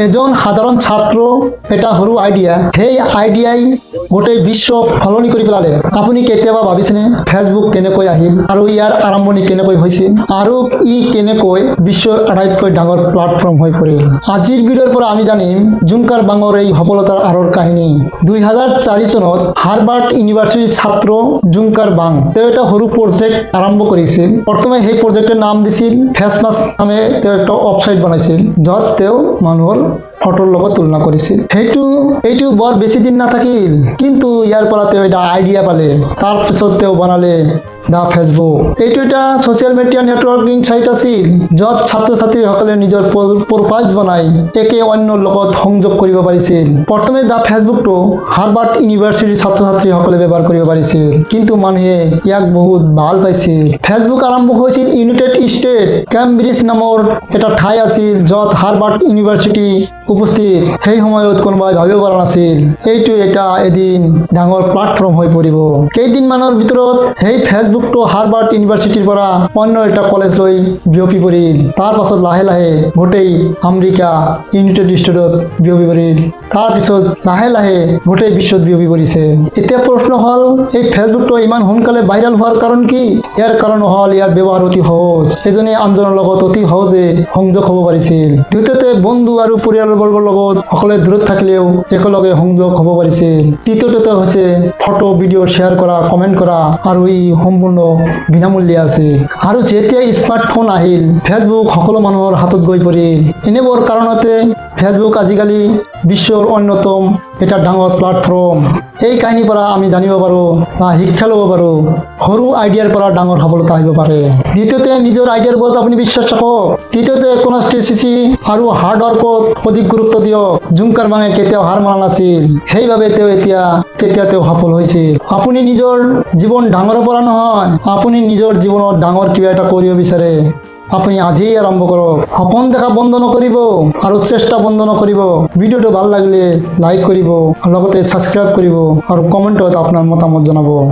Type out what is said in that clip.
এজন সাধাৰণ ছাত্ৰ এটা সৰু আইডিয়া, সেই আইডিয়াই গোটেই বিশ্ব সলনি কৰি পেলালে। আপুনি কেতিয়াবা ভাবিছেনে ফেচবুক কেনেকৈ আহিল আৰু ইয়াৰ আৰম্ভণি কেনেকৈ হৈছিল আৰু ই কেনেকৈ বিশ্বৰ আটাইতকৈ ডাঙৰ প্লেটফৰ্ম হৈ পৰিল? আজিৰ ভিডিঅ'ৰ পৰা আমি জানিম জুংকাৰ বাঙৰ এই সফলতাৰ আঁৰৰ কাহিনী। 2004 চনত হাৰ্ভাৰ্ড ইউনিভাৰ্চিটিৰ ছাত্ৰ জুংকাৰ বাং তেওঁ এটা সৰু প্ৰজেক্ট আৰম্ভ কৰিছিল। প্ৰথমে সেই প্ৰজেক্টৰ নাম দিছিল ফেচমাছ নামে তেওঁ একটা ৱেবছাইট বনাইছিল, য'ত তেওঁ মানুহৰ ফটোৰ লগত তুলনা কৰিছিল। এইটো বৰ বেছি দিন নাথাকিল, কিন্তু ইয়াৰ পৰা তেওঁ এটা আইডিয়া পালে। তাৰপিছত তেওঁ বনালে দা ফেচবুক। এইটো এটা ছ'চিয়েল মিডিয়া নেটৱৰ্কিং ছাইট আছিল, য'ত ছাত্ৰ ছাত্ৰীসকলে নিজৰ প্ৰফাইল বনাই একে অন্যৰ লগত সংযোগ কৰিব পাৰিছিল। প্ৰথমে দা ফেচবুকটো হাৰ্ভাৰ্ড ইউনিভাৰ্চিটিৰ ছাত্ৰ ছাত্ৰীসকলে ব্যৱহাৰ কৰিব পাৰিছিল, কিন্তু মানুহে ইয়াক বহুত ভাল পাইছিল। ফেচবুক আৰম্ভ হৈছিল ইউনাইটেড ষ্টেট কেম্ব্ৰিজ নামৰ এটা ঠাই আছিল, য'ত হাৰ্ভাৰ্ড ইউনিভাৰ্চিটি উপস্থিত। সেই সময়ত কোনোবাই ভাবিব পৰা নাছিল এইটো এটা এদিন ডাঙৰ প্লেটফৰ্ম হৈ পৰিব। কেইদিনমানৰ ভিতৰত সেই ফেচবুকটো হাৰ্ভাৰ্ড ইউনিভাৰ্চিটিৰ পৰা অন্য এটা কলেজলৈ বিয়পি পৰিল। তাৰ পাছত লাহে লাহে গোটেই আমেৰিকা ইউনাইটেড ষ্টেটত বিয়পি পৰিল। তাৰপিছত লাহে লাহে গোটেই বিশ্বত বিয়পি পৰিছে। এতিয়া প্ৰশ্ন হ'ল, এই ফেচবুকটো ইমান সোনকালে ভাইৰেল হোৱাৰ কাৰণ কি? ইয়াৰ কাৰণ হ'ল ইয়াৰ ব্যৱহাৰ অতি সহজ। এজনে আনজনৰ লগত অতি সহজে সংযোগ হ'ব পাৰিছিল। দ্বিতীয়তে বন্ধু আৰু পৰিয়ালবৰ্গৰ লগত সকলোৱে দূৰত থাকিলেও একেলগে সংযোগ হ'ব পাৰিছিল। তৃতীয়তে হৈছে ফটো ভিডিঅ' শ্বেয়াৰ কৰা, কমেণ্ট কৰা, আৰু ই সম্পূৰ্ণ বিনামূলীয়া আছিল। আৰু যেতিয়া স্মাৰ্টফোন আহিল, ফেচবুক সকলো মানুহৰ হাতত গৈ পৰিল। এনেবোৰ কাৰণতে ফেচবুক আজিকালি বিশ্বৰ অন্যতম এটা ডাঙৰ প্লেটফৰ্ম। এই কাহিনীৰ পৰা আমি জানিব পাৰোঁ বা শিক্ষা ল'ব পাৰোঁ, সৰু আইডিয়াৰ পৰা ডাঙৰ সফলতা আহিব পাৰে। দ্বিতীয়তে নিজৰ আইডিয়াৰ ওপৰত আপুনি বিশ্বাস ৰাখক। তৃতীয়তে কনষ্টেন্সি আৰু হাৰ্ড ৱৰ্কত অধিক গুৰুত্ব দিয়ক। জুংকাৰ বাঙে কেতিয়াও হাৰ মনা নাছিল, সেইবাবে তেতিয়া তেওঁ সফল হৈছিল। আপুনি নিজৰ জীৱন ডাঙৰৰ পৰা নহয়, আপুনি নিজৰ জীৱনত ডাঙৰ কিবা এটা কৰিব বিচাৰে, আপুনি আজিই আৰম্ভ কৰক। সপোন দেখা বন্ধ নকৰিব আৰু চেষ্টা বন্ধ নকৰিব। ভিডিঅ'টো ভাল লাগিলে লাইক কৰিব, লগতে ছাবস্ক্ৰাইব কৰিব আৰু কমেণ্টত আপোনাৰ মতামত জনাব।